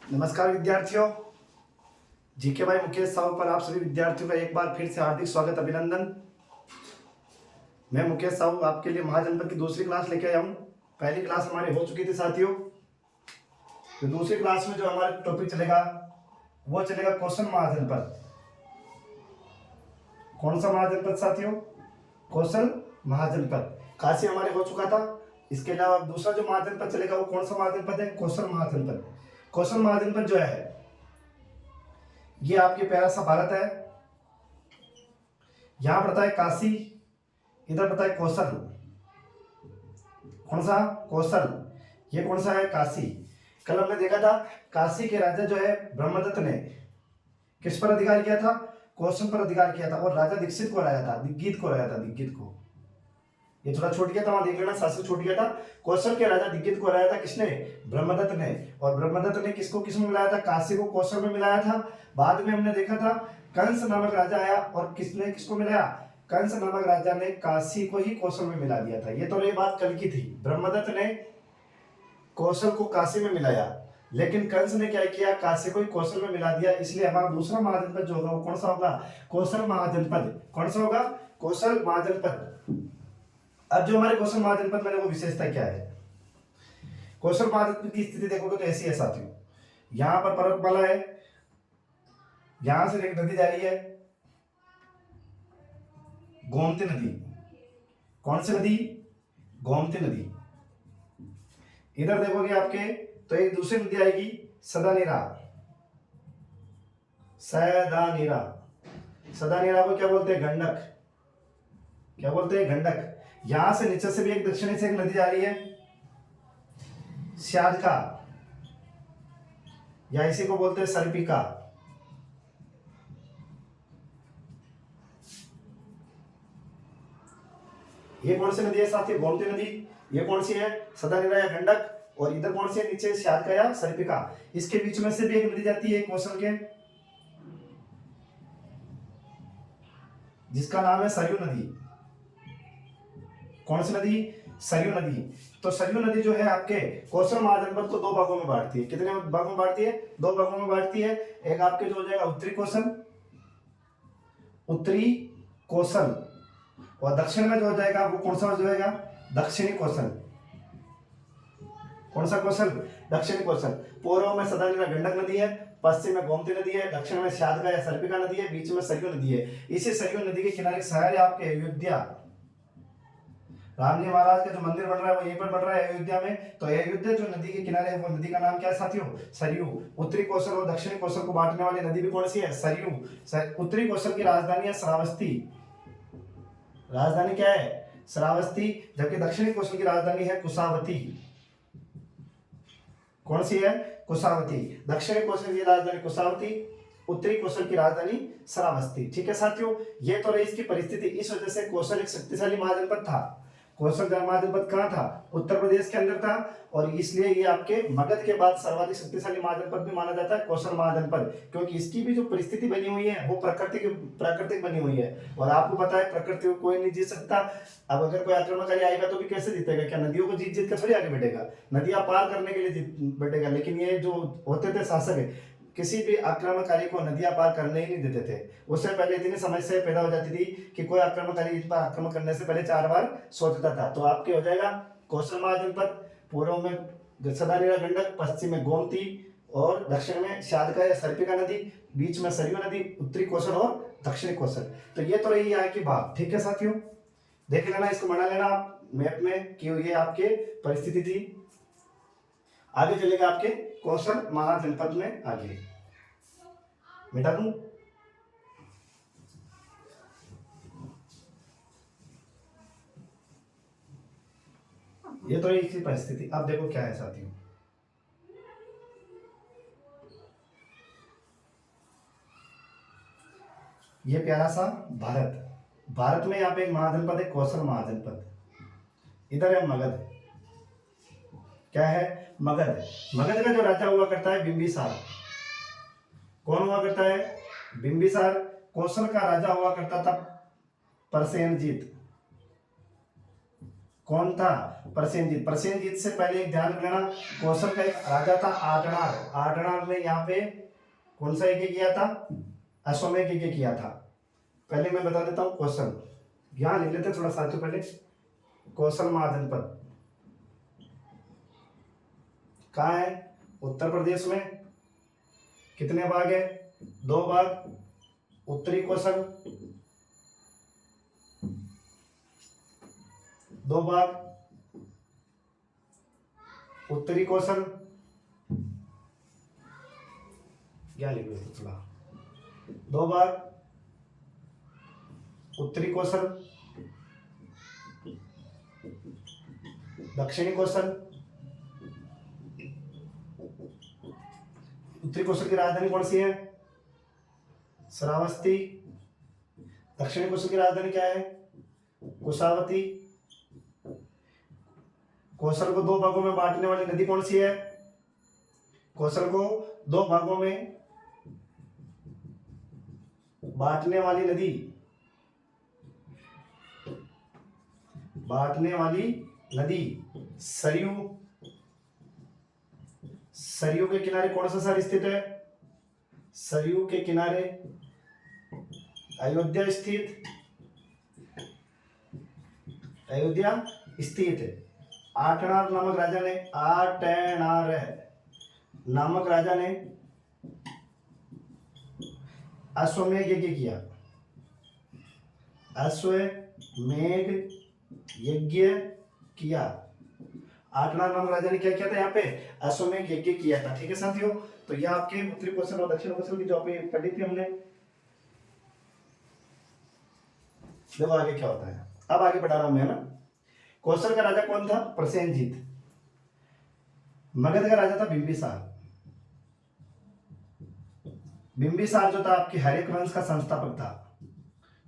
नमस्कार विद्यार्थियों। जीके भाई मुकेश साहू पर आप सभी विद्यार्थियों का एक बार फिर से हार्दिक स्वागत, अभिनंदन। मैं मुकेश साहू आपके लिए महाजनपद की दूसरी क्लास लेके आया हूँ। पहली क्लास हमारी हो चुकी थी साथियों। तो दूसरी क्लास में जो हमारा टॉपिक चलेगा वो चलेगा कौशल महाजनपद। कौन सा महाजनपद साथियों? कौशल महाजनपद। काशी हमारे हो चुका था। इसके अलावा दूसरा जो महाजनपद चलेगा वो कौन सा महाजनपद है? कौशल महाजनपद। कौशल महाजनपद जो है ये आपके प्यारा सा भारत है। यहां पड़ता है काशी, इधर पड़ता है कौशल। कौन सा? कौशल। ये कौन सा है? काशी। कल हमने देखा था काशी के राजा जो है ब्रह्मदत्त ने किस पर अधिकार किया था? कौशल पर अधिकार किया था। और राजा दीक्षित को हराया था, दिग्गीत को हराया था, दिग्गीत को। ये थोड़ा छूट गया था, वहां देख लेना, शास्त्र छूट गया था। कौशल के राजा दिग्गीत को हराया था किसने? ब्रह्मदत्त ने। और ब्रह्मदत्त ने किसको किस में मिलाया था? काशी को कौशल में मिलाया था। बाद में हमने देखा था कंस नामक राजा आया और किसने किसको मिलाया? कंस नामक राजा ने काशी को ही कौशल में मिला दिया था। ये तो ये बात कल की थी। ब्रह्मदत्त ने कौशल को काशी में मिलाया, लेकिन कंस ने क्या किया? काशी को ही कौशल में मिला दिया। इसलिए हमारा दूसरा महाजनपद जो होगा वो कौन सा होगा? कौशल महाजनपद। कौन सा होगा? कौशल महाजनपद। अब जो हमारे कौशल महाजनपद में वो विशेषता क्या है? कौशल महाजनपद की स्थिति देखोगे तो ऐसी है साथियों। यहां पर पर्वतमाला है, यहां से एक नदी जा रही है, गोमती नदी। कौन सी नदी? गोमती नदी। इधर देखोगे आपके तो एक दूसरी नदी आएगी, सदानीरा। सदानीरा। सदानीरा को क्या बोलते हैं? गंडक। क्या बोलते हैं? गंडक। यहां से नीचे से भी एक दक्षिणी से एक नदी जा रही है, श्यादका, या इसी को बोलते हैं सर्पिका। ये कौन सी नदी है साथी? गोमती नदी। ये कौन सी है? सदानीरा या गंडक। और इधर कौन सी है? नीचे श्यादका या सर्पिका। इसके बीच में से भी एक नदी जाती है कौशल के, जिसका नाम है सरयू नदी। कौन सी नदी? सरयू नदी। तो सरयू नदी जो है आपके कौशल महाजनपद को दो भागों में बांटती है। कितने भागों में बांटती है? दो भागों में बांटती है। एक आपके जो हो जाएगा उत्तरी कौशल, उत्तरी कौशल, और दक्षिण में जो हो जाएगा वो कौन सा हो जाएगा? दक्षिणी कौशल। कौन सा कौशल? दक्षिणी कौशल। पूर्व में सदानीरा गंडक नदी है, पश्चिम में गोमती नदी है, दक्षिण में श्यादका या सर्पिका नदी है, बीच में सरयू नदी है। इसी सरयू नदी के किनारे शहर है आपके अयोध्या। राम जी महाराज का जो मंदिर बन रहा है वो यहीं पर बन रहा है अयोध्या में। तो अयोध्या जो नदी के किनारे है वो नदी का नाम क्या है साथियों? सरयू। उत्तरी कौशल और दक्षिणी कौशल को बांटने वाली नदी भी कौन सी है? सरयू। उत्तरी कौशल की राजधानी है श्रावस्ती। राजधानी क्या है? श्रावस्ती। जबकि दक्षिणी कौशल की राजधानी है कुशावती। कौन सी है? कुशावती। दक्षिणी कौशल की राजधानी कुशावती, उत्तरी कौशल की राजधानी श्रावस्ती। ठीक है साथियों, ये तो रही इसकी परिस्थिति। इस वजह से कौशल एक शक्तिशाली महाजनपद था। कौशल महाजनपद कहाँ था? उत्तर प्रदेश के अंदर था। और इसलिए ये आपके मगध के बाद सर्वाधिक शक्तिशाली महाजनपद भी माना जाता है कौशल महाजनपद, क्योंकि इसकी भी जो परिस्थिति बनी हुई है वो प्राकृतिक बनी हुई है। और आपको पता है प्रकृति को कोई नहीं जीत सकता। अब अगर कोई आक्रमणकारी आएगा तो भी कैसे जीतेगा? क्या नदियों को जीत कर थोड़ी आगे बढ़ेगा? नदियां पार करने के लिए जीत बैठेगा। लेकिन ये जो होते थे शासक, किसी भी आक्रमणकारी को नदियां पार करने ही नहीं देते थे। उससे पहले इतनी समस्या पैदा हो जाती थी कि कोई आक्रमणकारी इस पर आक्रमण करने से पहले 4 बार सोचता था। तो आपके हो जाएगा कौशल महाजनपद। पूर्व में सदानीरा गंडक, पश्चिम में गोमती और दक्षिण में श्यादका या सर्पिका नदी, बीच में सरयू नदी, उत्तरी कौशल और दक्षिणी कौशल। तो ये तो रही यहाँ की बात। ठीक है साथियों, देख लेना, इसको बना लेना आप मैप में कि ये आपके परिस्थिति थी। आगे चलेगा आपके कौशल महाजनपद में। आगे मिटा दूं? ये तो एक ही परिस्थिति। अब देखो क्या है साथियों, ये प्यारा सा भारत। भारत में यहाँ पे एक महाजनपद है कौशल महाजनपद। इधर है मगध। क्या है? मगध। मगध का जो राजा हुआ करता है बिंबिसार। कौन हुआ करता है? बिंबिसार। कौशल का राजा हुआ करता था परसेनजीत। कौन था? प्रसेनजीत। प्रसेनजीत से पहले एक ध्यान रखना, कौशल का एक राजा था आटनार। आटनार ने यहाँ पे कौन सा यज्ञ किया था? अश्वमेध यज्ञ किया था। पहले मैं बता देता हूँ कौशल, यहाँ लिख लेते थोड़ा साथियों पहले। कौशल महाजनपद कहाँ है? उत्तर प्रदेश में। कितने भाग है? 2 भाग। उत्तरी कौशल 2 भाग। उत्तरी कौशल क्या लिख लो थोड़ा, 2 भाग। उत्तरी कौशल, दक्षिणी कौशल। उत्तरी कौशल की राजधानी कौन सी है? श्रावस्ती। दक्षिणी कौशल की राजधानी क्या है? कुशावती। कौशल को 2 भागों में बांटने वाली नदी कौन सी है? कौशल को 2 भागों में बांटने वाली नदी, सरयू। सरयू के किनारे कौन सा शहर स्थित है? सरयू के किनारे अयोध्या स्थित। आटनार नामक राजा ने अश्वमेध यज्ञ किया। अश्वमेध यज्ञ किया। आटनार नामक राजा ने क्या किया था? यहाँ पे अश्वमेध यज्ञ किया था। ठीक है साथियों, तो यह आपके उत्तरी कौशल और दक्षिण कौशल की जो पढ़ी थी हमने। देखो आगे क्या होता है, अब आगे बढ़ा रहा हूं मैं ना। कौशल का राजा कौन था? प्रसेनजीत। मगध का राजा था बिंबिसार। बिंबिसार जो था आपके हर्यक वंश का संस्थापक था।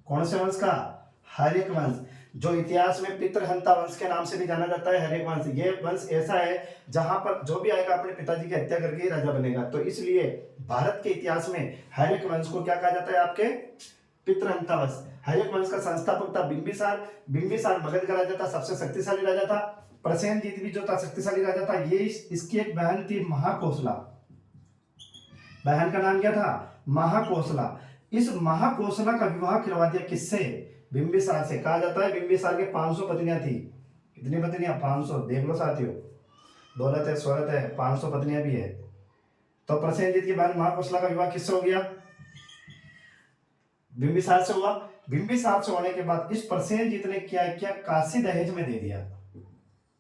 कौन से वंश का? हर्यक वंश, जो इतिहास में पितृहंता वंश के नाम से भी जाना जाता है। हर्यक वंश, ये वंश ऐसा है जहां पर जो भी आएगा अपने पिताजी की हत्या करके ही राजा बनेगा। तो इसलिए भारत के इतिहास में हर्यक वंश को क्या कहा जाता है? आपके पितृहंता वंश। हर्यक वंश का संस्थापक था बिंबिसार। बिंबिसार मगध का राजा था, सबसे शक्तिशाली राजा था। प्रसेनजीत भी जो था शक्तिशाली राजा था। ये इसकी एक बहन थी महाकोसला। बहन का नाम क्या था? महाकोसला। इस महाकोसला का विवाह करवा दिया किससे? बिंबिसार से। कहा जाता है बिंबिसार के 500 पत्नियां थी। कितनी पत्नियां? 500। देख लो साथियों, दौलत है, शोहरत है, 500 पत्नियां भी है। तो प्रसेनजीत की बहन महाकोसला का विवाह किससे हो गया? बिंबिसार से हुआ। बिंबिसार से होने के बाद इस प्रसेनजीत ने क्या किया? काशी दहेज में दे दिया।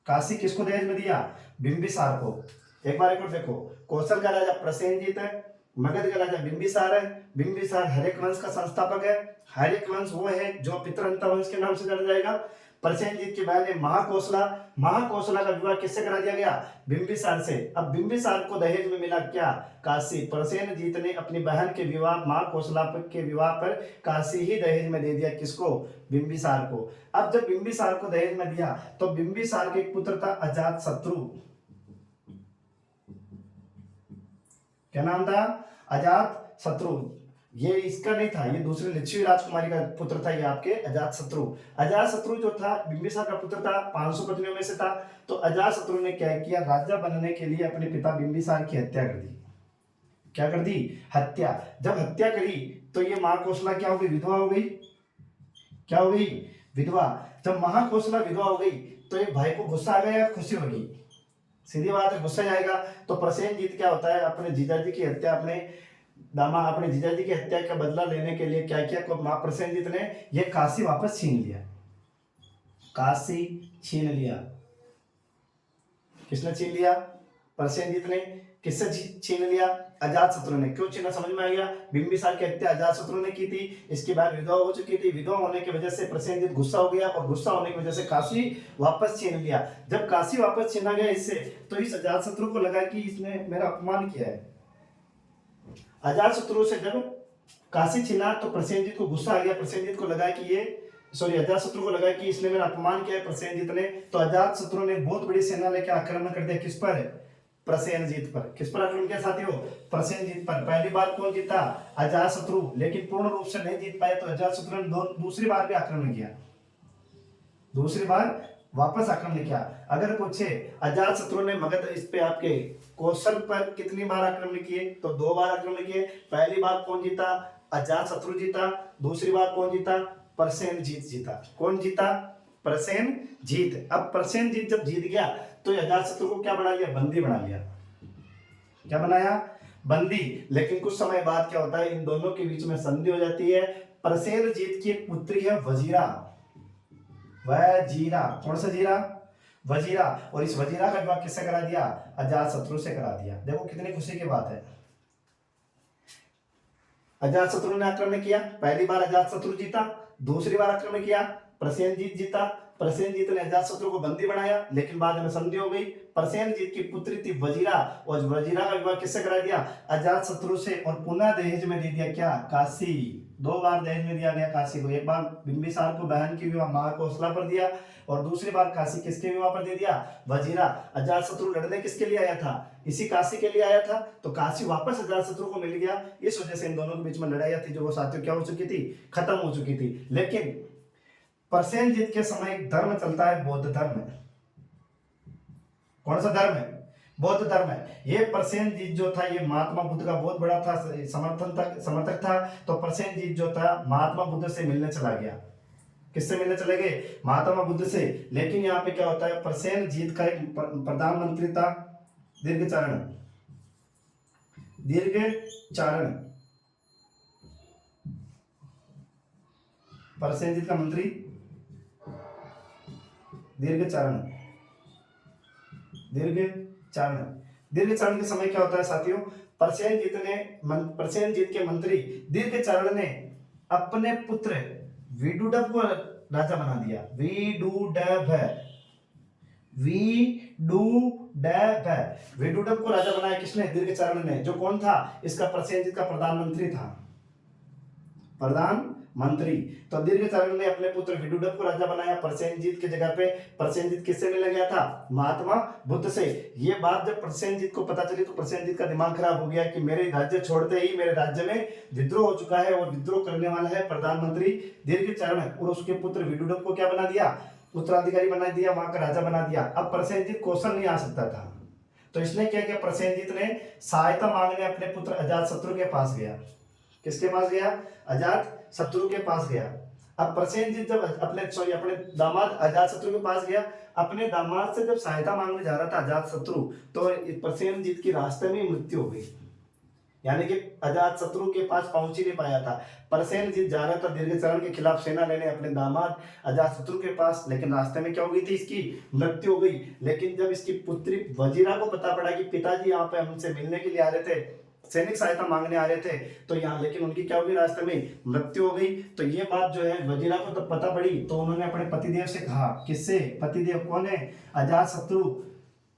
काशी किसको दहेज में दिया? बिंबिसार को। एक बार देखो, कौशल का राजा प्रसेनजीत है, मगध का राजा बिंबिसार है। बिंबिसार हर्यक वंश का संस्थापक है। हर्यक वंश वो है जो पितृहंता वंश के नाम से जाना जाएगा। प्रसेनजीत की बहन है महाकोसला। महाकोसला का विवाह किससे करा दिया गया? बिंबिसार से। अब बिंबिसार को दहेज में मिला क्या? काशी। प्रसेनजीत ने अपनी बहन के विवाह, महाकोसला के विवाह पर काशी ही दहेज में दे दिया। किसको? बिंबिसार को। अब जब बिंबिसार को दहेज में दिया तो बिंबिसार के एक पुत्र था अजातशत्रु। क्या नाम था? अजातशत्रु। ये इसका नहीं था, ये दूसरी लिच्छवी राजकुमारी का पुत्र था। ये आपके अजातशत्रु। अजातशत्रु जो था बिंबिसार का पुत्र था, 500 पत्नियों में से था। तो अजातशत्रु ने क्या किया? राजा बनने के लिए अपने पिता बिंबिसार की हत्या कर दी। क्या कर दी? हत्या। जब हत्या करी तो ये महाकोसला क्या हो गई? विधवा हो गई। क्या हो गई? विधवा। जब महाकोसला विधवा हो गई तो एक भाई को गुस्सा आ गया, खुशी होगी? सीधी बात है, गुस्सा आएगा। तो प्रसेनजीत क्या होता है? अपने जीजाजी की हत्या, अपने जीजाजी की हत्या का बदला लेने के लिए क्या किया? प्रसेनजीत ने यह काशी वापस छीन लिया। काशी छीन लिया। किसने छीन लिया? प्रसेनजीत ने। किससे छीन लिया? अजातशत्रु ने। क्यों छीना? समझ में आ गया। बिंबिसार की हत्या अजातशत्रु ने की थी। इसके बाद विधवा हो चुकी थी। विधवा होने की वजह से प्रसेनजीत गुस्सा हो गया और गुस्सा होने की वजह से काशी वापस छीन लिया। जब काशी वापस छीना गया इससे, तो इस अजातशत्रु को लगा कि इसने मेरा अपमान किया है। अजातशत्रु से जब काशी छीना तो प्रसेनजीत को गुस्सा आ गया। प्रसेनजीत को लगा कि अजातशत्रु को लगा कि इसने मेरा अपमान किया है प्रसेनजीत ने। तो अजातशत्रु ने बहुत बड़ी सेना लेकर आक्रमण कर दिया। किस पर? प्रसेनजीत पर। किस पर आक्रमण किया साथियों? प्रसेनजीत पर। पहली बार कौन जीता? अजातशत्रु। लेकिन पूर्ण रूप से नहीं जीत पाए तो अजातशत्रु ने दूसरी बार भी आक्रमण किया। दूसरी बार वापस आक्रमण किया। अगर पूछे अजात शत्रु ने मगध इस पे आपके कौशल पर कितनी बार आक्रमण किए, तो 2 बार आक्रमण किए। पहली बार कौन जीता? अजात शत्रु जीता। दूसरी बार कौन जीता? प्रसेनजीत जीता। कौन जीता? प्रसेनजीत। अब प्रसेनजीत जब जीत गया तो अजात शत्रु को क्या बना लिया? बंदी बना लिया। क्या बनाया? बंदी। लेकिन कुछ समय बाद क्या होता है, इन दोनों के बीच में संधि हो जाती है। प्रसेनजीत की एक पुत्री है वजीरा। वजीरा, कौन सा जीरा? वजीरा। और इस वजीरा का विवाह किससे करा दिया? अजात शत्रु से करा दिया। देखो कितनी खुशी की बात है। अजात शत्रु ने आक्रमण किया, पहली बार अजात शत्रु जीता। दूसरी बार आक्रमण किया, प्रसेनजीत जीता। प्रसेनजीत ने अजात शत्रु को बंदी बनाया, लेकिन बाद में संधि हो गई। प्रसेनजीत की पुत्री थी वजीरा, और वजीरा का विवाह किससे करा दिया? अजात शत्रु से। और पुनः दहेज में दे दिया क्या? काशी। 2 बार दहेज में दिया गया काशी को। एक बार बिंबिसार को बहन की विवाह महाकोसला पर दिया, और दूसरी बार काशी किसके विवाह पर दे दिया? वजीरा। अजात शत्रु लड़ने किसके लिए आया था? इसी काशी के लिए आया था, तो काशी वापस अजात शत्रु को मिल गया। इस वजह से इन दोनों के बीच में लड़ाई थी, जो वो साथियों क्या हो चुकी थी? खत्म हो चुकी थी। लेकिन प्रसेनजीत के समय एक धर्म चलता है, बौद्ध धर्म। कौन सा धर्म है? बौद्ध धर्म है। ये प्रसेनजीत जो था, ये महात्मा बुद्ध का बहुत बड़ा था समर्थक था। तो प्रसेनजीत जो था महात्मा बुद्ध से मिलने चला गया। किससे मिलने चले गए? महात्मा बुद्ध से। लेकिन यहाँ पे क्या होता है, प्रसेनजीत का एक प्रधानमंत्री था, दीर्घचारण। दीर्घचारण, प्रसेनजीत का मंत्री दीर्घचारण। दीर्घचारण। दीर्घचारण के समय क्या होता है साथियों, प्रसेनजीत के मंत्री दीर्घचारण ने अपने पुत्र विदुडभ को राजा बना दिया। विदुडभ को राजा बनाया किसने? दीर्घचारण ने। जो कौन था? इसका प्रसेनजीत का प्रधानमंत्री था। प्रधानमंत्री। तो दीर्घचारण ने अपने पुत्र विदुडभ को राजा बनाया प्रसेनजीत की जगह पे। प्रसेनजीत किससे मिलने गया था? महात्मा बुद्ध से। ये बात जब प्रसेनजीत को पता चली तो प्रसेनजीत का दिमाग खराब हो गया कि मेरे राज्य छोड़ते ही मेरे राज्य में विद्रोह हो चुका है, और विद्रोह करने वाला है प्रधानमंत्री दीर्घचारण, और उसके पुत्र विदुडभ को क्या बना दिया? उत्तराधिकारी बना दिया, वहां का राजा बना दिया। अब प्रसेनजीत कौशल नहीं आ सकता था, तो इसने क्या किया? प्रसेनजीत ने सहायता मांगने अपने पुत्र अजात शत्रु के पास गया। किसके पास गया? अजात शत्रु के पास गया। अब प्रसेनजीत जब अपने दामाद अजात शत्रु के पास गया, अपने दामाद से जब सहायता मांगने जा रहा था अजात शत्रु, तो प्रसेनजीत की रास्ते में मृत्यु हो गई। यानी कि अजात शत्रु के पास पहुंच ही नहीं पाया था। प्रसेनजीत जा रहा था दीर्घचारण के खिलाफ सेना लेने अपने दामाद अजात शत्रु के पास, लेकिन रास्ते में क्या हो गई थी? इसकी मृत्यु हो गई। लेकिन जब इसकी पुत्री वजीरा को पता पड़ा कि पिताजी यहाँ पे हमसे मिलने के लिए आ रहे थे, सैनिक सहायता मांगने आ रहे थे, तो यहाँ लेकिन उनकी क्या हो गई? रास्ते में मृत्यु हो गई। तो ये बात जो है वजीरा को तब पता पड़ी, तो उन्होंने अपने पतिदेव से कहा। किससे? पतिदेव कौन है? अजात शत्रु।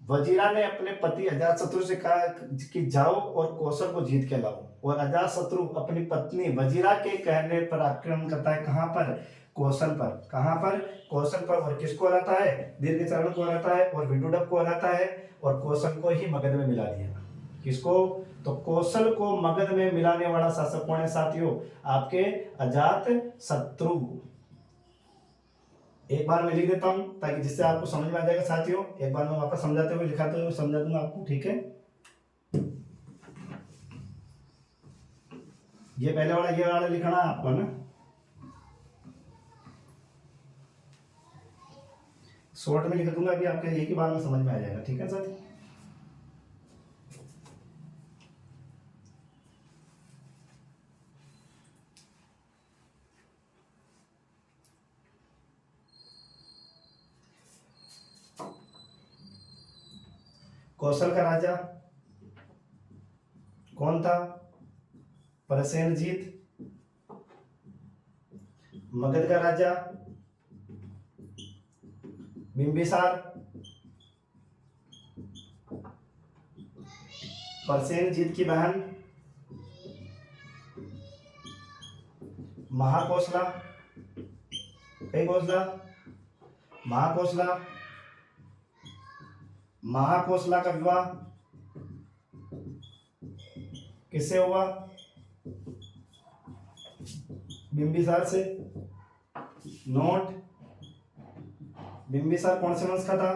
वजीरा ने अपने पति अजात शत्रु से कहा कि जाओ और कौशल को जीत के लाओ, और अजात शत्रु अपनी पत्नी वजीरा के कहने पर आक्रमण करता है। कहां पर? कौशल पर। कहां पर? कौशल पर। और किसको हराता है? दीर्घचारण को हराता है, और विदुडभ को हराता है, और कौशल को ही मगध में मिला दिया। किसको? तो कौशल को मगध में मिलाने वाला शासक कौन है साथियों? आपके अजात शत्रु। एक बार मैं लिख देता हूं ताकि जिससे आपको समझ में आ जाएगा साथियों। एक बार मैं वापस समझाते हुए लिखाते हुए समझा दूंगा आपको, ठीक है? ये पहले वाला ये वाला लिखना है आपको ना, शॉर्ट में लिख दूंगा, अभी आपके एक ही बार में समझ में आ जाएगा, ठीक है साथी? कौशल का राजा कौन था? प्रसेनजीत। मगध का राजा बिंबिसार। प्रसेनजीत की बहन महाकोसला। कई कोसला? महाकोसला। महाकोसला का विवाह किससे हुआ? बिंबिसार से। नोट बिंबिसार कौन से वंश का था?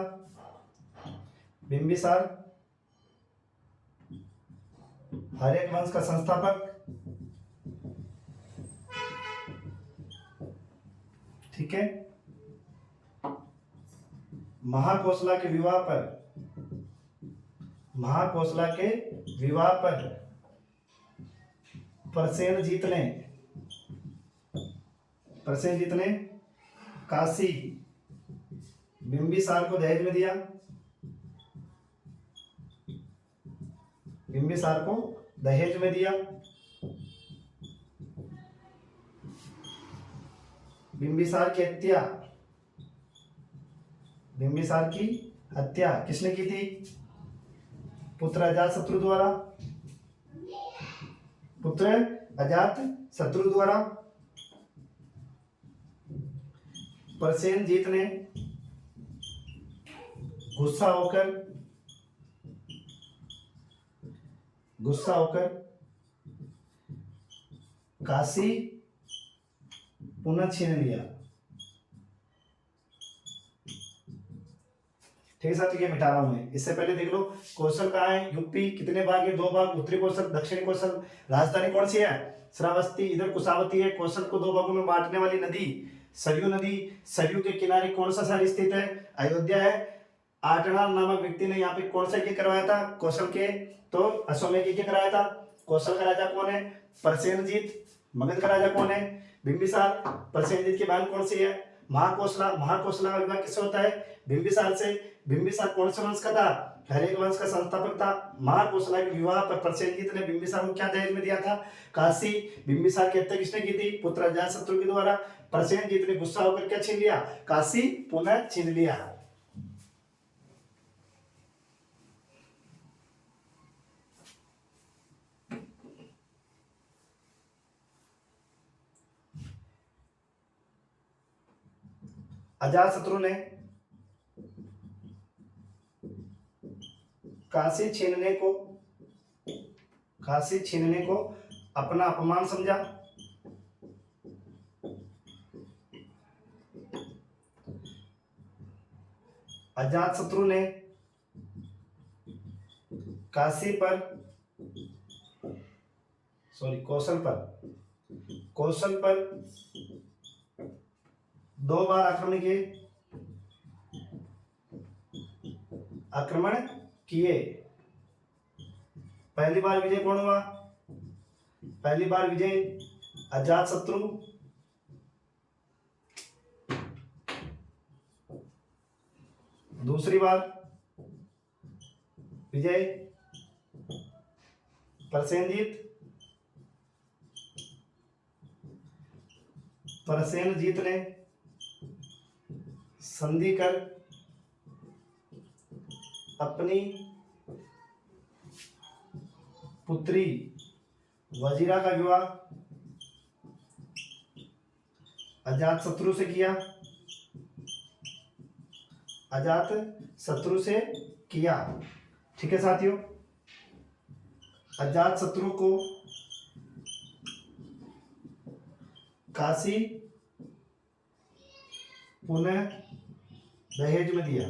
बिंबिसार हर्यक वंश का संस्थापक। ठीक है। महाकोसला के विवाह पर प्रसेनजीत ने काशी बिंबिसार को दहेज में दिया। बिंबिसार को दहेज में दिया। बिंबिसार की हत्या किसने की थी? पुत्र अजातशत्रु द्वारा। प्रसेनजीत ने गुस्सा होकर काशी पुनः छीन लिया। ठीक है साथ, ये मिटा रहा हूं मैं। इससे पहले देख लो कौशल कहाँ है? यूपी। कितने भाग है? 2 भाग। उत्तरी कौशल, दक्षिणी कौशल। राजधानी कौन सी है? श्रावस्ती। इधर कुशावती है। कौशल को 2 भागों में बांटने वाली नदी सरयू नदी। सरयू के किनारे कौन सा शहर स्थित है? अयोध्या है। आटणार नामक व्यक्ति ने यहाँ पे कौन सा यज्ञ करवाया था? कौशल के। तो अश्वमेध यज्ञ कराया था। कौशल का राजा कौन है? प्रसेनजीत। मगध का राजा कौन है? बिंबिसार। प्रसेनजीत की बहन कौन सी है? महाकोसला। महाकोसला का विवाह किससे होता है? बिंबिसार से। बिंबिसार कौन से वंश का था? हर्यक वंश का संस्थापक था। महाकोसला के विवाह पर प्रसेनजीत ने बिंबिसार को क्या दहेज में दिया था? काशी। बिंबिसार की हत्या किसने की थी? पुत्र अजातशत्रु के द्वारा। प्रसेनजीत ने गुस्सा होकर क्या छीन लिया? काशी पुनः छीन लिया। अजातशत्रु ने काशी छीनने को अपना अपमान समझा। अजातशत्रु ने कौशल पर 2 बार आक्रमण किए। पहली बार विजय कौन हुआ? पहली बार विजय अजातशत्रु। दूसरी बार विजय प्रसेनजीत। प्रसेनजीत ने संधि कर अपनी पुत्री वजीरा का विवाह अजातशत्रु से किया। ठीक है साथियों, अजातशत्रु को काशी पुनः दहेज में दिया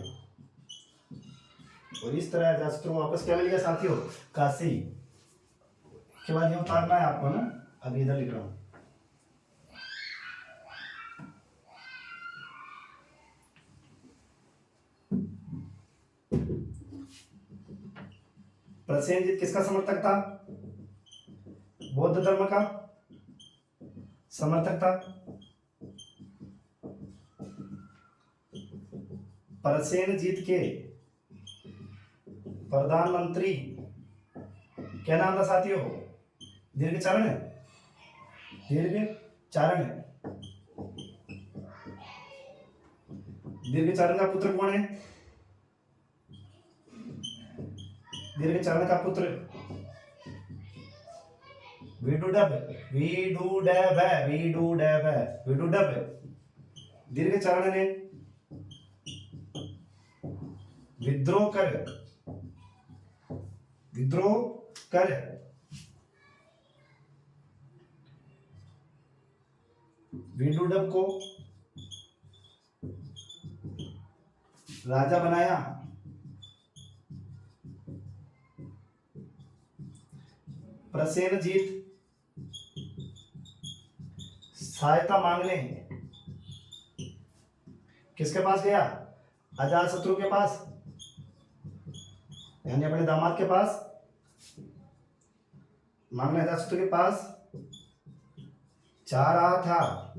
और इस तरह अजातशत्रु वापस क्या ले लिया साथियों? काशी। के बाद ये उतारना है आपको ना, अभी इधर लिख रहा हूं। प्रसेनजीत किसका समर्थक था? बौद्ध धर्म का समर्थक था। प्रसेनजीत के प्रधानमंत्री क्या नाम था साथियों? दीर्घचारण का पुत्र कौन है? दीर्घचारण का पुत्र विदुडब। दीर्घचारण ने विद्रोह कर विदुडब को राजा बनाया, प्रसेनजीत सहायता मांगने किसके पास गया? अजातशत्रु के पास, यानी अपने दामाद के पास मांगने अजातशत्रु के पास जा रहा था,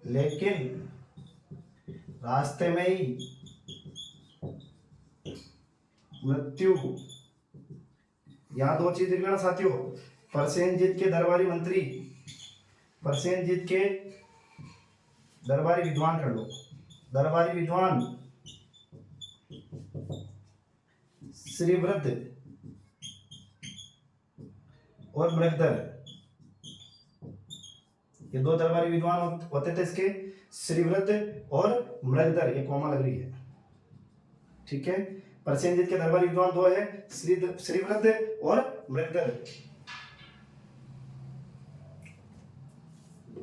लेकिन रास्ते में ही मृत्यु। यहां दो चीज लिखना साथियों, प्रसेनजीत के दरबारी मंत्री, प्रसेनजीत के दरबारी विद्वान कर लो, दरबारी विद्वान श्रीवृद्ध और मृगधर, ये दो दरबारी विद्वान होते थे इसके, श्रीवृद्ध और मृगधर, ये कॉमा लग रही है, ठीक है। प्रसेनजीत के दरबारी विद्वान दो है, श्रीवृद्ध और मृगधर।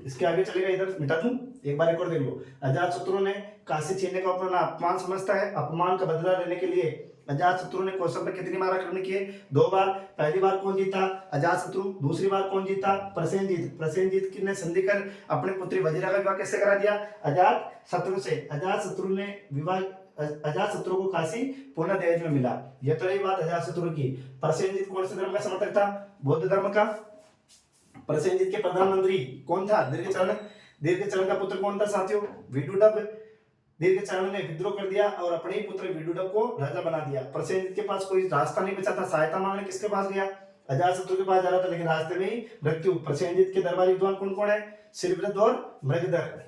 इसके आगे चलेगा, इधर मिटा दूं, एक बार एक और देख लो। अजातशत्रु ने काशी छीनने को अपना अपमान समझता है, अपमान का बदला लेने के लिए अजातशत्रु ने कौशल पर कितनी बार आक्रमण किए? 2 बार। पहली बार कौन जीता? अजातशत्रु। दूसरी बार कौन जीता? प्रसेनजीत। प्रसेनजीत ने संधि कर अपनी पुत्री वजीरा का विवाह कैसे करा दिया? अजातशत्रु से। अजातशत्रु ने विवाह, अजातशत्रु को काशी पूर्ण दहेज में मिला। यह तो रही बात अजातशत्रु की। प्रसेनजीत कौन से धर्म का समर्थक था? बौद्ध धर्म का। प्रसेनजीत के प्रधानमंत्री कौन था? दीर्घचरण। दीर्घचरण का पुत्र कौन था साथियों? विदुडब। दीर्घचरण ने विद्रोह कर दिया और अपने ही पुत्र विदुडब को राजा बना दिया। प्रसेनजीत के पास कोई रास्ता नहीं बचा था, सहायता मांगने किसके पास गया? अजातशत्रु के पास जा रहा था, लेकिन रास्ते में ही मृत्यु। प्रसेनजीत के दरबारी विद्वान कौन कौन है? श्रीवृद्ध और मृगधर।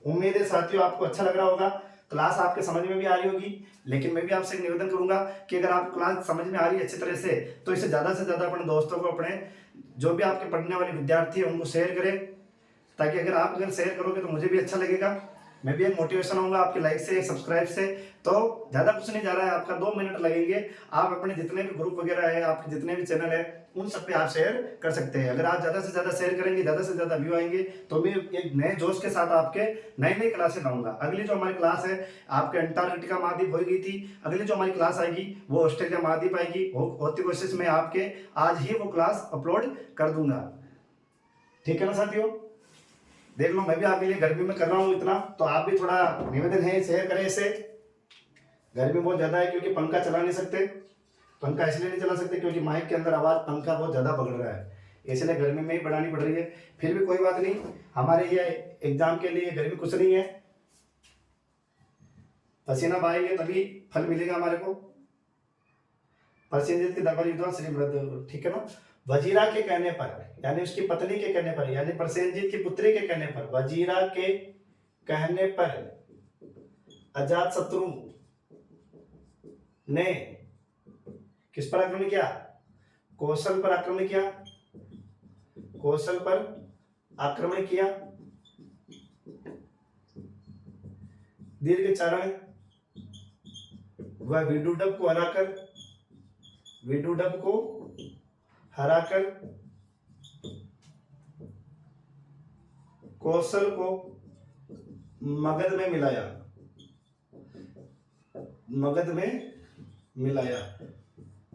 उम्मीद है साथियों आपको अच्छा लग रहा होगा, क्लास आपके समझ में भी आ रही होगी। लेकिन मैं भी आपसे एक निवेदन करूंगा कि अगर आपको क्लास समझ में आ रही है अच्छी तरह से, तो इसे ज्यादा से ज्यादा अपने दोस्तों को, अपने जो भी आपके पढ़ने वाले विद्यार्थी है उनको शेयर करें, ताकि अगर शेयर करोगे तो मुझे भी अच्छा लगेगा, मैं भी एक मोटिवेशन होऊंगा आपके लाइक से, सब्सक्राइब से। तो ज़्यादा कुछ नहीं जा रहा है, आपका 2 मिनट लगेंगे। आप अपने जितने भी ग्रुप वगैरह है, आपके जितने भी चैनल है, उन सब पे आप शेयर कर सकते हैं। अगर आप ज़्यादा से ज़्यादा शेयर करेंगे, ज़्यादा से ज़्यादा व्यू आएंगे, तो मैं एक नए जोश के साथ आपके नई नई क्लासें लाऊंगा। अगली जो हमारी क्लास है, आपके अंटार्कटिका महाद्वीप हो गई थी, अगली जो हमारी क्लास आएगी वो ऑस्ट्रेलिया महाद्वीप आएगी। होती कोशिश में आपके आज ही वो क्लास अपलोड कर दूंगा, ठीक है ना साथियों? देख लो, मैं भी आपके लिए गर्मी में कर रहा हूँ इतना, तो आप भी थोड़ा निवेदन है शेयर करें इसे। गर्मी बहुत ज्यादा है क्योंकि पंखा चला नहीं सकते। पंखा इसलिए नहीं चला सकते क्योंकि माइक के अंदर आवाज पंखा बहुत ज्यादा पकड़ रहा है, इसलिए गर्मी में ही बढ़ानी पड़ रही है। फिर भी कोई बात नहीं, हमारे ये एग्जाम के लिए गर्मी कुछ नहीं है। पसीना बहाएंगे तभी फल मिलेगा हमारे को। प्रसेनजीत के दरबारी विद्वान श्रीवृद्ध, ठीक है ना। वजीरा के कहने पर, यानी उसकी पत्नी के कहने पर, यानी प्रसेनजीत की पुत्री के कहने पर, वजीरा के कहने पर अजातशत्रु ने किस पर आक्रमण किया? कौशल पर आक्रमण किया। कौशल पर आक्रमण किया। दीर्घचरण व विदुडब को हराकर, विदुडब को हराकर कौशल को मगध में मिलाया। मगध में मिलाया।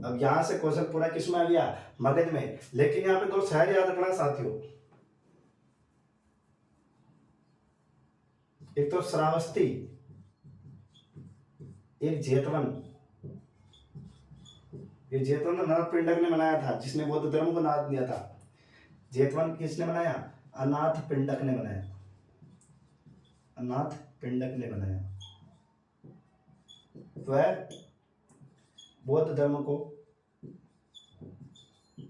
अब यहां से कौशल पूरा किस में आ गया? मगध में। लेकिन यहां पे 2 शहर याद रखना साथियों, एक तो श्रावस्ती, एक जेतवन। ये जेतवन अनाथ पिंडक ने बनाया था, जिसने बौद्ध धर्म को नाद दिया था। जेतवन किसने बनाया? अनाथ पिंडक ने बनाया। अनाथ पिंडक ने बनाया। वह बौद्ध धर्म को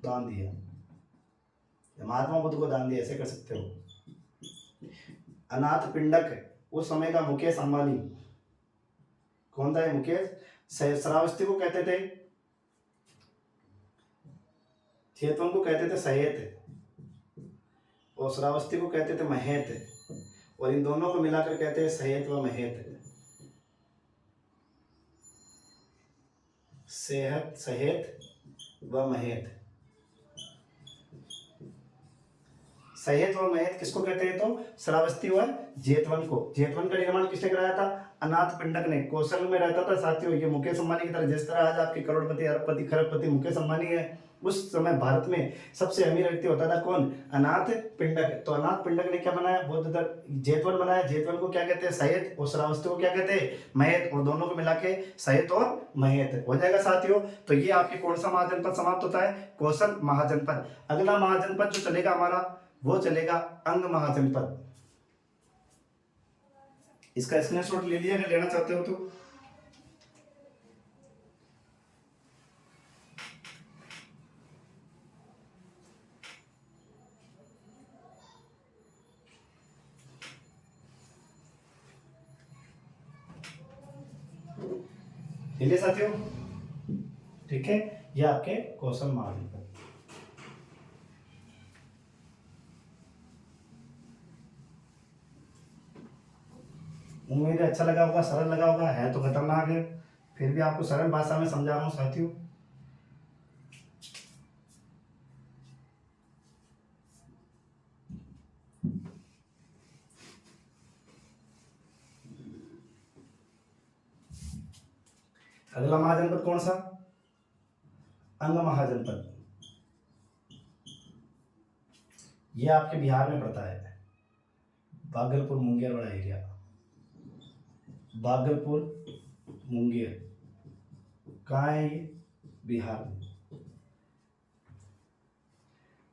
दान दिया, महात्मा बुद्ध को दान दिया, ऐसे कर सकते हो। अनाथ पिंडक उस समय का मुकेश अंबानी। कौन था ये मुकेश? श्रावस्ती को कहते थे, चेतवन को कहते थे सहेत, और श्रावस्ती को कहते थे महेत, और इन दोनों को मिलाकर कहते हैं सहेत व महेत। सेहत, सहेत व महेत। सहेत व महेत किसको कहते हैं? तो श्रावस्ती व जेतवन को। जेतवन का निर्माण किसने कराया था? अनाथ पिंडक ने। कौशल में रहता था साथियों। ये मुकेश अंबानी की तरह, जिस तरह आज आपके करोड़पति, अरबपति, खरबपति मुकेश अंबानी है, उस समय भारत में सबसे अमीर व्यक्ति होता था कौन? अनाथ पिंडक। तो अनाथ पिंडक ने क्या बनाया? बौद्ध धर्म जेतवन बनाया। जेतवन को क्या कहते हैं? सहेत। और श्रावस्ती को क्या कहते हैं? महेत। और दोनों को मिला के सहेत और महेत हो जाएगा साथियों। तो ये आपके कौन सा महाजनपद समाप्त होता है? कौशल महाजनपद। अगला महाजनपद जो चलेगा हमारा, वो चलेगा अंग महाजनपद। इसका स्क्रीनशॉट ले लिया अगर लेना चाहते हो तो। ले लिया साथियों? ठीक है, ये आपके कौशल महाजनपद। उम्मीद है अच्छा लगा होगा, सरल लगा होगा। है तो खतरनाक है, फिर भी आपको सरल भाषा में समझा रहा हूँ साथियों। अगला महाजनपद कौन सा? अंग महाजनपद। ये आपके बिहार में पड़ता है। भागलपुर मुंगेर वाला एरिया। भागलपुर मुंगेर कहाँ है? ये बिहार में।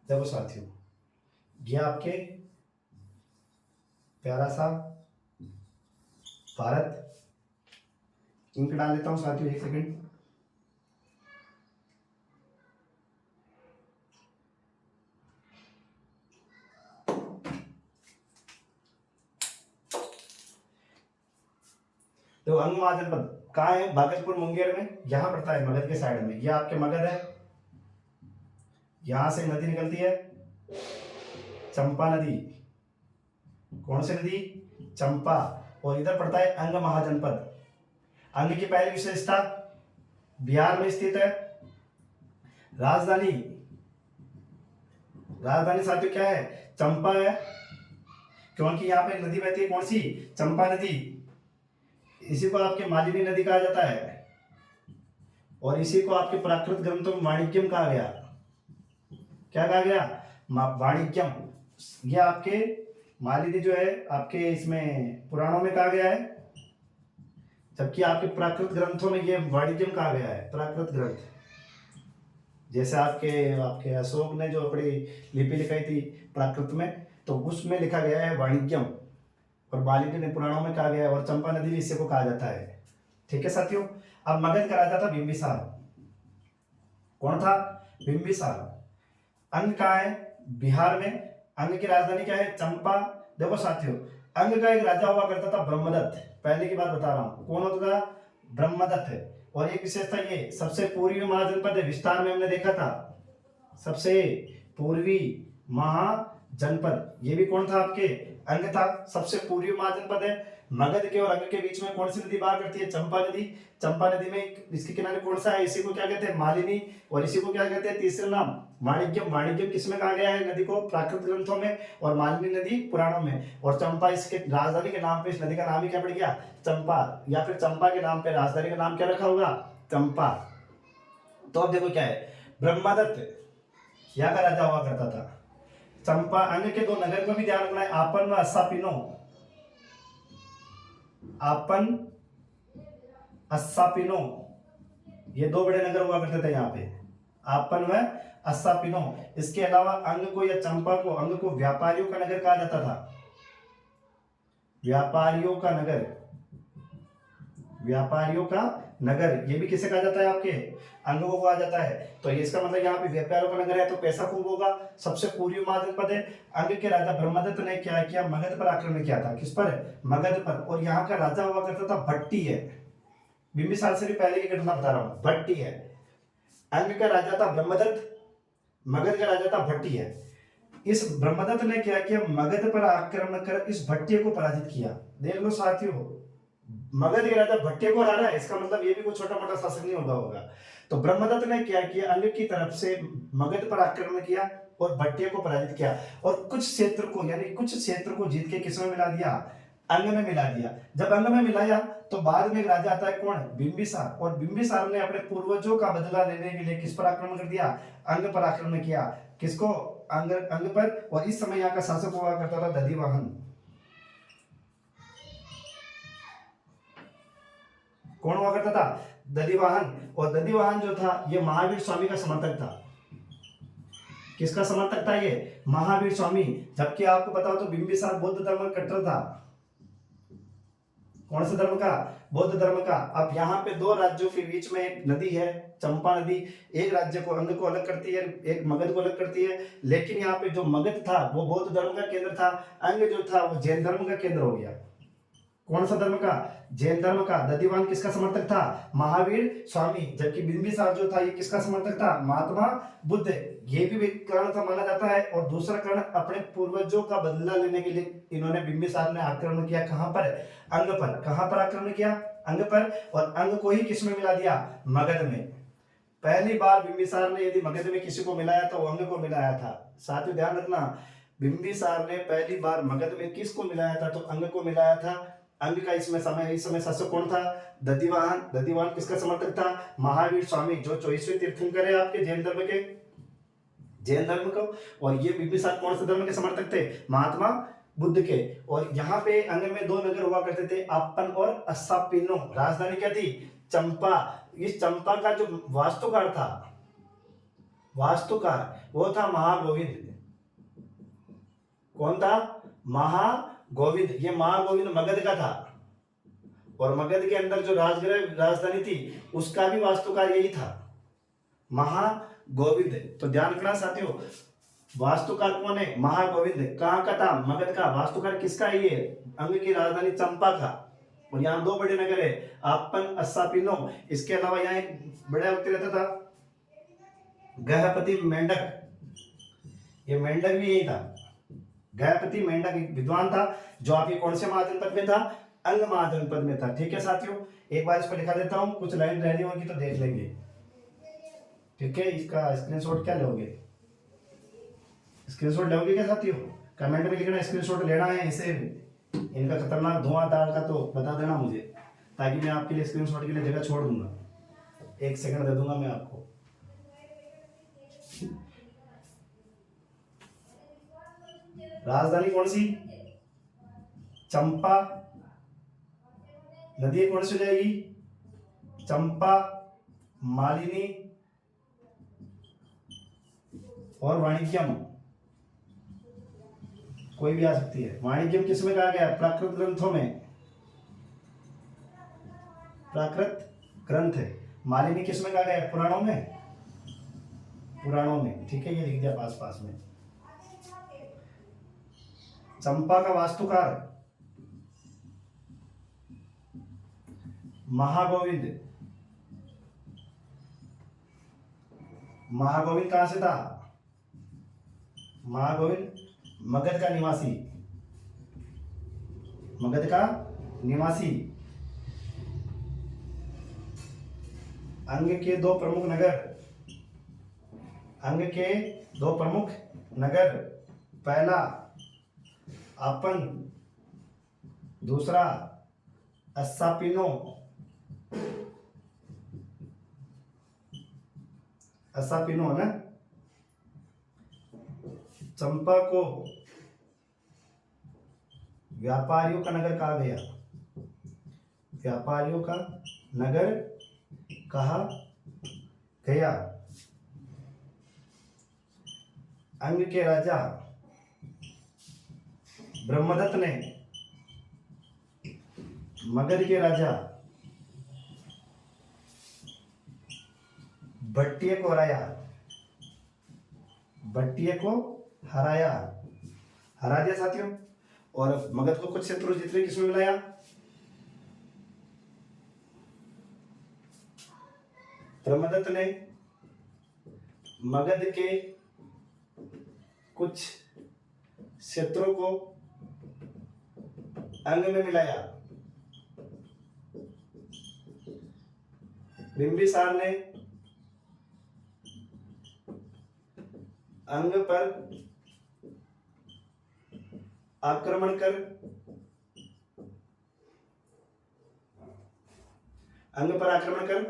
देखो साथियों, ये आपके प्यारा सा भारत। इंक डाल लेता हूँ साथियों, एक सेकंड। तो अंग महाजनपद कहाँ है? भागलपुर मुंगेर में। यहाँ पड़ता है मगध के साइड में। ये आपके मगध है। यहां से नदी निकलती है, चंपा नदी। कौन सी नदी? चंपा। और इधर पड़ता है अंग महाजनपद। अंग की पहली विशेषता, बिहार में स्थित है। राजधानी, राजधानी साथियों क्या है? चंपा है, क्योंकि यहाँ पे नदी बहती है। कौन सी? चंपा नदी। इसी को आपके मालिनी नदी कहा जाता है, और इसी को आपके प्राकृत ग्रंथों में वाणिज्यम कहा गया। क्या कहा गया? वाणिज्यम। ये आपके मालिनी जो है आपके इसमें पुराणों में कहा गया है, जबकि आपके प्राकृत ग्रंथों में ये वाणिज्यम कहा गया है। प्राकृत ग्रंथ जैसे आपके आपके अशोक ने जो अपनी लिपि लिखाई थी प्राकृत में, तो उसमें लिखा गया है वाणिज्यम, और मालिनी ने पुराणों में कहा गया है, और चंपा नदी भी इसी को कहा जाता है। ठीक है साथियों। अब मगध का राजा था बिंबिसार। कौन था? बिंबिसार। अंग कहाँ है? बिहार में। अंग की राजधानी क्या है? चंपा। देखो साथियों, अंग का एक राजा हुआ करता था ब्रह्मदत्त। पहले की बात बता रहा हूं, कौन होता था? ब्रह्मदत्त है। और एक विशेषता, ये सबसे पूर्वी महाजनपद है। विस्तार में हमने देखा था, सबसे पूर्वी महाजनपद। ये भी कौन था? आपके अंग था। सबसे पूर्वी महाजनपद है। मगध के और अंग के बीच में कौन सी नदी बाहर करती है? चंपा नदी। चंपा नदी में इसके किनारे कौन सा है? इसी को क्या कहते हैं? मालिनी। और इसी को क्या कहते हैं? तीसरा नाम वाणिज्यम। वाणिज्यम किसमें कहा गया है? नदी को प्राकृत ग्रंथों में, और मालिनी नदी पुराणों में। और चंपा इसके राजधानी के नाम पे, इस नदी का नाम ही क्या पड़ गया? चंपा। या फिर चंपा के नाम पे राजधानी का नाम क्या रखा होगा? चंपा। तो अब देखो क्या है, ब्रह्मदत्त यहाँ का राजा हुआ करता था। चंपा, अन्य के दो नगर को भी ध्यान रखना है, आपन व अस्सापिनो। आपन, अस्सापिनो, ये दो बड़े नगर हुआ करते थे यहाँ पे, आपन व अस्सापिनो। इसके अलावा अंग को या चंपा को, अंग को व्यापारियों का नगर कहा जाता था। व्यापारियों का नगर, व्यापारियों का नगर, ये भी किसे कहा जाता है? आपके अंग को कहा जाता है। तो ये इसका मतलब यहाँ पे व्यापारियों का नगर है, तो पैसा खूब होगा। सबसे पूर्वी महाजनपद है। अंग के राजा ब्रह्मदत्त ने क्या किया? मगध पर आक्रमण किया था। किस पर? मगध पर। और यहाँ का राजा हुआ करता था भट्टी है। बिंबिसार से भी पहले की घटना बता रहा हूँ, भट्टी है। अंग का राजा था ब्रह्मदत्त, मगध का राजा था भट्टी है। इस ब्रह्मदत्त ने क्या किया? मगध पर आक्रमण कर इस भट्टी को पराजित किया। देख लो साथियों, मगध के राजा भट्टे को हरा रहा है, इसका मतलब ये भी कोई छोटा मोटा शासक नहीं होगा। तो ब्रह्मदत्त ने क्या किया? अंग की तरफ से मगध पर आक्रमण किया, और भट्टिया को पराजित किया, और कुछ क्षेत्र को यानी कुछ क्षेत्र को जीत के किसमें मिला दिया, अंग में मिला दिया। जब अंग में मिलाया तो बाद में एक राजा आता है, कौन, बिंबिसार, और बिंबिसार ने अपने पूर्वजों का बदला लेने के लिए किस पर आक्रमण कर दिया, अंग पर आक्रमण किया। किसको, अंग पर। और इस समय यहाँ का शासक हुआ करता था दधिवाहन। कौन हुआ करता था, दधिवाहन। और दधिवाहन जो था ये महावीर स्वामी का समर्थक था। किसका समर्थक था ये, महावीर स्वामी। जबकि आपको पता हो तो बिंबिसार बौद्ध धर्म का कट्टर था। कौन से धर्म का, बौद्ध धर्म का। अब यहाँ पे दो राज्यों के बीच में एक नदी है, चंपा नदी, एक राज्य को, अंग को अलग करती है, एक मगध को अलग करती है। लेकिन यहाँ पे जो मगध था वो बौद्ध धर्म का केंद्र था, अंग जो था वो जैन धर्म का केंद्र हो गया। कौन सा धर्म का, जैन धर्म का। दधिवाहन किसका समर्थक था, महावीर स्वामी। जबकि बिंबिसार जो था ये किसका समर्थक था, महात्मा बुद्ध। ये भी एक कारण था माना जाता है। और दूसरा कारण, अपने पूर्वजों का बदला लेने के लिए इन्होंने, बिंबिसार ने आक्रमण किया, कहां पर, अंग पर। कहां पर आक्रमण किया, अंग पर। और अंग को ही किसमें मिला दिया, मगध में। पहली बार बिंबिसार ने यदि मगध में किसी को मिलाया तो अंग को मिलाया था। साथियों ध्यान रखना, बिंबिसार ने पहली बार मगध में किसको मिलाया था, तो अंग को मिलाया था। अंग का इस समय शासक कौन था, दधिवाहन। दधिवाहन किसका समर्थक था, महावीर स्वामी, जो 24वें तीर्थंकर है आपके जैन धर्म के, जैन धर्म को। और ये बिंबिसार कौन से धर्म के समर्थक थे, महात्मा बुद्ध के। और यहाँ पे अंग में दो नगर हुआ करते थे, आपन और अस्सापिनो। राजधानी क्या थी, चंपा। इस चंपा का जो वास्तुकार था, वास्तुकार वो था महागोविंद। कौन था, महागोविंद। ये महागोविंद मगध का था। और मगध के अंदर जो राजधानी थी उसका भी वास्तुकार यही था, महागोविंद। तो ध्यान रखना साथियों, वास्तुकार कौन है, महागोविंद। कहाँ का था, मगध का। वास्तुकार किसका है, ये अंग की राजधानी चंपा का। और यहाँ दो बड़े नगर है, आपन, अस्सापिनो। इसके अलावा यहाँ एक बड़ा व्यक्ति रहता था, गहपति मेंढक। ये मेंढक भी यही था, गहपति मेंढक एक विद्वान था, जो आपके कौन से महाजनपद में था, अंग महाजनपद में था। ठीक है साथियों, एक बार इसको लिखा देता हूं, कुछ लाइन रहनी होगी तो देख लेंगे। ठीक है, इसका स्क्रीनशॉट क्या लोगे, स्क्रीनशॉट लोगे क्या साथियों, कमेंट में लिखना स्क्रीनशॉट लेना है। इसे इनका खतरनाक धुआंधार का तो बता देना मुझे, ताकि मैं आपके लिए स्क्रीनशॉट के लिए जगह छोड़ दूंगा। 1 सेकंड दे दूंगा मैं आपको। राजधानी कौन सी, चंपा। नदी कौन सी हो जाएगी, चंपा, मालिनी और वाणिज्यम। कोई भी आ सकती है। वाणिज्यम किस में कहा गया, प्राकृत ग्रंथों में, प्राकृत ग्रंथ है। मालिनी किस में कहा गया, पुराणों में, पुराणों में। ठीक है, ये लिख दिया पास पास में। चंपा का वास्तुकार महागोविंद। महागोविंद कहां से था, महागोविंद मगध का निवासी, मगध का निवासी। अंग के दो प्रमुख नगर, अंग के दो प्रमुख नगर, पहला आपन, दूसरा अस्सापिनो। अस्सापिनो है ना। चंपा को व्यापारियों का नगर कहा गया, व्यापारियों का नगर कहा गया। अंग के राजा ब्रह्मदत्त ने मगध के राजा भट्टिय को हराया, भट्टिय को हराया, हरा दिया साथियों। और मगध को कुछ क्षेत्रों जितने किसमें मिलाया, ब्रह्मदत्त ने मगध के कुछ क्षेत्रों को अंग में मिलाया। बिंबिसार ने अंग पर आक्रमण कर अंग पर आक्रमण कर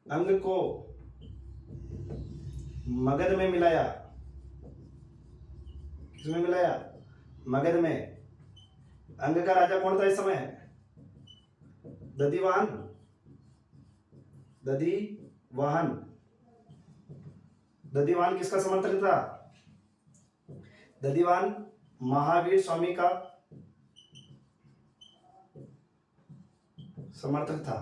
अंग को मगध में मिलाया। किसमें मिलाया? मगध में। अंग का राजा कौन था इस समय? दधिवाहन। दधिवाहन। दधिवाहन किसका समर्थक था? दधिवाहन महावीर स्वामी का समर्थक था।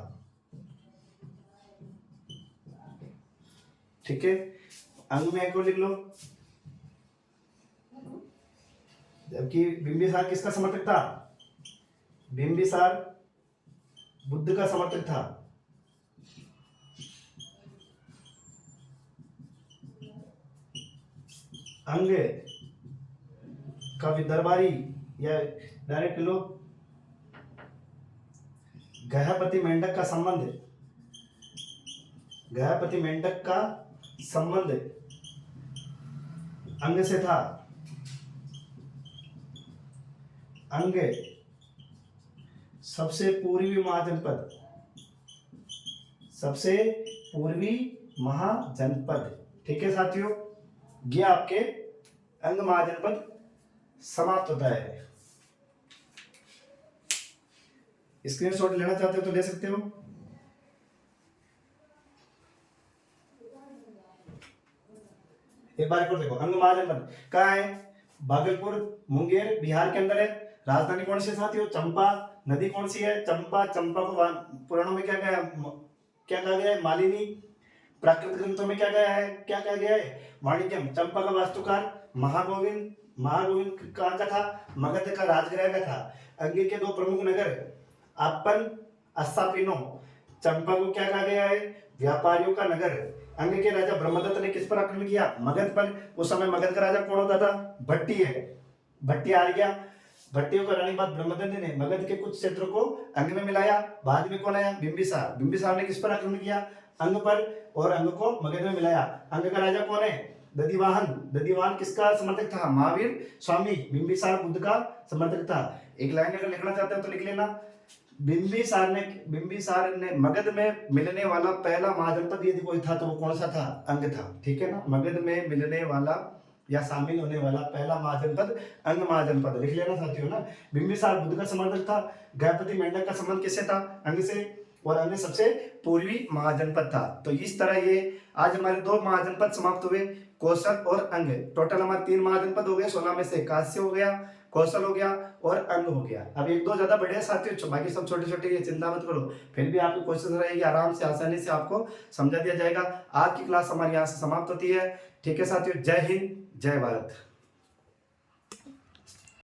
ठीक है, अंग में एक और लिख लो। जबकि बिंबिसार किसका समर्थक था? बिंबिसार बुद्ध का समर्थक था। अंग का दरबारी या डायरेक्ट लो, गयापति मेंढक का संबंध, गयापति मेंढक का संबंध अंग से था। अंग सबसे पूर्वी महाजनपद, सबसे पूर्वी महाजनपद। ठीक है साथियों, ये आपके अंग महाजनपद समाप्त होता है। स्क्रीनशॉट लेना चाहते हो तो ले सकते हो। एक बार और देखो, अंग महाजनपद कहाँ है? भागलपुर, मुंगेर, बिहार के अंदर है। राजधानी कौन सी है साथियों? चंपा। नदी कौन सी है? चंपा। चंपा को पुराणों में क्या कहा गया है? मालिनी। प्राकृत ग्रंथों में क्या कहा गया है? वाणिज्यम। चंपा का वास्तुकार महागोविंद। महागोविंद कहाँ का था? मगध का राजगृह का था। अंग के दो प्रमुख नगर अपन अस्सापिनो। चंपा को क्या कहा गया है? व्यापारियों का नगर। अंग के राजा ब्रह्मदत्त ने किस पर आक्रमण किया? मगध पर। उस समय मगध का राजा कौन होता था? भट्टी है। भट्टी आ गया। भट्टियों का रानी बाद ब्रह्मदत्त ने मगध के कुछ क्षेत्रों को अंग में मिलाया। बाद में कौन आया? बिंबिसार। बिंबिसार ने किस पर आक्रमण किया? अंग पर, और अंग को मगध में मिलाया। अंग का राजा कौन है? दधिवाहन। दधिवाहन किसका समर्थक था? महावीर स्वामी। बिंबिसार बुद्ध का समर्थक था। एक लाइन अगर लिखना चाहते हो तो लिख लेना। बिंबिसार ने मगध में मिलने वाला पहला महाजनपद यदि कोई था तो वो कौन सा था? अंग था। ठीक है ना, मगध में मिलने वाला या शामिल होने वाला पहला महाजनपद अंग महाजनपद। लिख लेना साथियों ना। बिंबिसार बुद्ध का समर्थक था। गयापति मेंढक का संबंध किससे था? अंग से। और अंग सबसे पूर्वी महाजनपद था। तो इस तरह ये आज हमारे दो महाजनपद समाप्त हुए, कौशल और अंग। टोटल हमारे 3 महाजनपद हो गए। 16 में से काश्य हो गया, कौशल हो गया और अंग हो गया। अब एक दो ज्यादा बड़े साथियों, बाकी सब छोटे छोटे, ये चिंता मत करो। फिर भी आपकी कोशिश रहेगी, आराम से आसानी से आपको समझा दिया जाएगा। आज की क्लास हमारी यहाँ से समाप्त होती है। ठीक है साथियों, जय हिंद, जय भारत।